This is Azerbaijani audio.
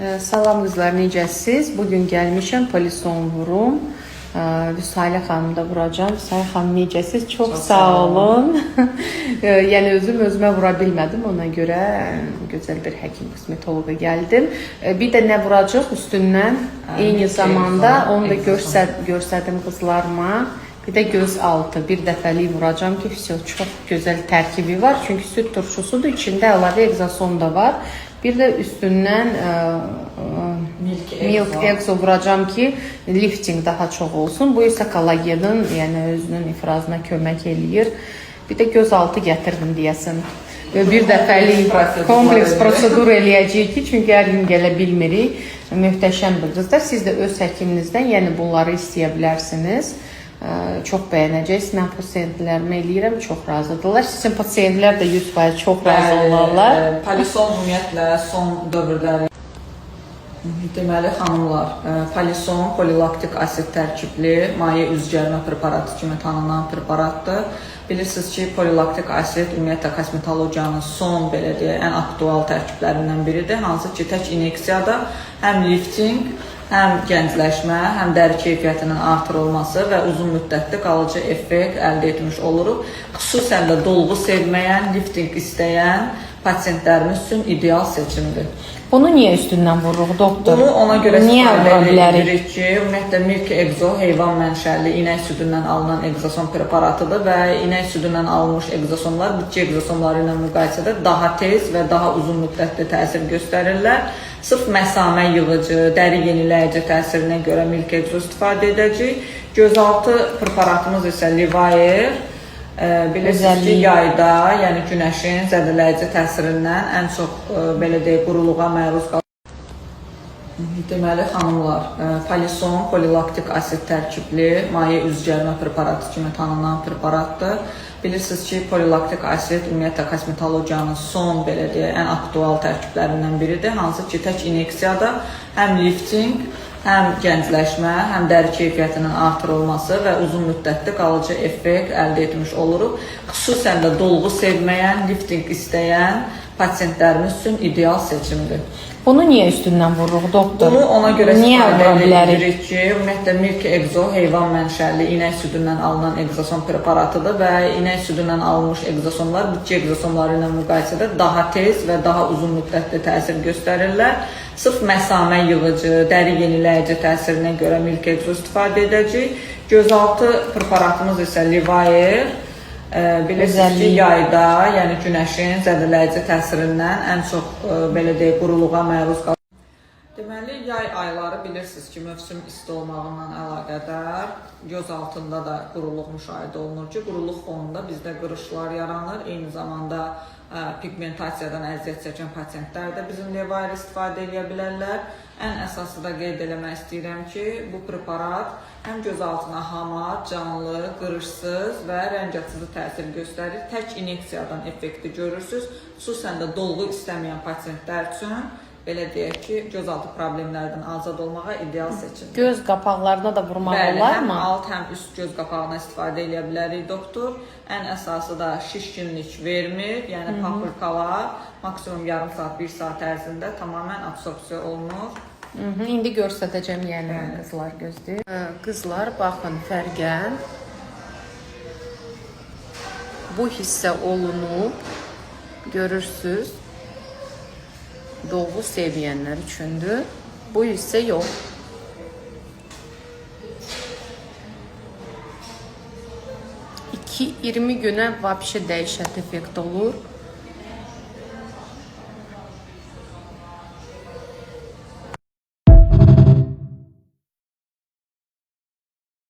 Salam qızlar, necəsiz? Bugün gəlmişəm, polison vurum. Vüsalə xanım da vuracam. Vüsalə xanım, necəsiz? Çox sağ olun. Yəni özümə vura bilmədim. Ona görə gözəl bir həkim kosmetoloqa gəldim. Bir də nə vuracaq üstündən? Eyni zamanda onu da göstərdim qızlarıma. Bir də göz altı bir dəfəlik vuracam ki, çox gözəl tərkibi var. Çünki süd turşusudur, içində əlavə egzason da var. Bir də üstündən Milk Exo vuracam ki, lifting daha çox olsun. Bu isə kollagenin, yəni özünün ifrazına kömək eləyir. Bir də göz altı gətirdim deyəsən. Bir dəfəlik kompleks prosedur eləyəcəyik ki, çünki hər gün gələ bilmirik. Möhtəşəmdir qızlar. Siz də öz həkiminizdən yəni bunları istəyə bilərsiniz. Çox bəyənəcəksiniz. Mən pasiyentlərimə eləyirəm, çox razıdırlar. Sizin pasiyentlər də 100% çox razı olarlar. Polison ümumiyyətlə son dövrləri deməli xanımlar, polison polilaktik asid tərkibli maye üzgərmə preparatı kimi tanınan preparatdır. Bilirsiniz ki, polilaktik asid ümumiyyətlə kosmetologiyanın son belə deyək ən aktual tərkiblərindən biridir. Hansı ki, tək inyeksiyada həm lifting, həm gəncləşmə, həm dəri keyfiyyətinin artırılması və uzun müddətli qalıcı effekt əldə etmiş oluruq. Xüsusən də dolğu sevməyən, lifting istəyən pasientlərimiz üçün ideal seçimdir. Bunu niyə üstündən vururuq, doktor? Bunu ona görə istifadə edirik ki, ümumiyyətlə Milk Exo heyvan mənşəli inək südündən alınan egzoson preparatıdır və inək südündən alınmış egzosonlar bitki egzosonları ilə müqayisədə daha tez və daha uzun müddətli təsir göstərirlər. Sırf məsamə yığıcı, dəri yeniləyici təsirinə görə Milk Exo istifadə edəcəyik. Gözaltı preparatımız isə Livaer. Bilirsiniz ki, yayda, yəni günəşin zədələyici təsirindən ən çox belə deyək quruluğa məruz qalır. Deməli xanımlar, polison polilaktik asid tərkibli maye üzgərmə preparatı kimi tanınan preparatdır. Bilirsiniz ki, polilaktik asid ümumiyyətlə kosmetologiyanın son belə deyək ən aktual tərkiblərindən biridir. Hansı ki, tək inyeksiyada həm lifting, həm gəncləşmə, həm dəri keyfiyyətinin artırılması və uzun müddətli qalıcı effekt əldə etmiş oluruq. Xüsusən də dolğu sevməyən, lifting istəyən pasientlərimiz üçün ideal seçimdir. Bunu niyə üstündən vururuq, doktor? Bunu ona görə istifadə edirik ki, ümumiyyətlə Milk Exo heyvan mənşəli inək südündən alınan egzoson preparatıdır və inək südündən alınmış egzosonlar bitki egzosonları ilə müqayisədə daha tez və daha uzun müddətli təsir göstərirlər. Sırf məsamə yığıcı, dəri yeniləyici təsirinə görə Milk Exo istifadə edəcəyik. Gözaltı preparatımız isə Livaer. Bilirsiniz ki, yayda, yəni günəşin zədələyici təsirindən ən çox belə deyək quruluğa məruz qalır. Deməli, yay ayları bilirsiniz ki, mövsüm isti olmağından əlaqədar göz altında da quruluq müşahidə olunur ki, quruluq fonunda bizdə qırışlar yaranır. Eyni zamanda pigmentasiyadan əziyyət çəkən pasientlər də bizim Livaer istifadə edə bilərlər. Ən əsası da qeyd eləmək istəyirəm ki, bu preparat həm göz altına hamar, canlı, qırışsız və rəngətsiz təsir göstərir. Tək inyeksiyadan effekti görürsünüz. Xüsusən də dolğu istəməyən pasientlər üçün belə deyək ki, gözaltı problemlərdən azad olmağa ideal seçimdir. Göz qapaqlarına da vurmaq olar mı? Həm alt, həm üst göz qapağına istifadə edə bilərik, doktor. Ən əsası da şişkinlik vermir, yəni paprikalar maksimum yarım saat, 1 saat ərzində tamamən absorpsiya olunur. İndi göstərəcəm, yəni qızlar gözləyir. Qızlar, baxın fərqə. Bu hissə olunub, görürsünüz. Dolğu sevməyənlər üçündür. Bu hissə yox. İki 20 günə vəbşə dəhşət effekt olur.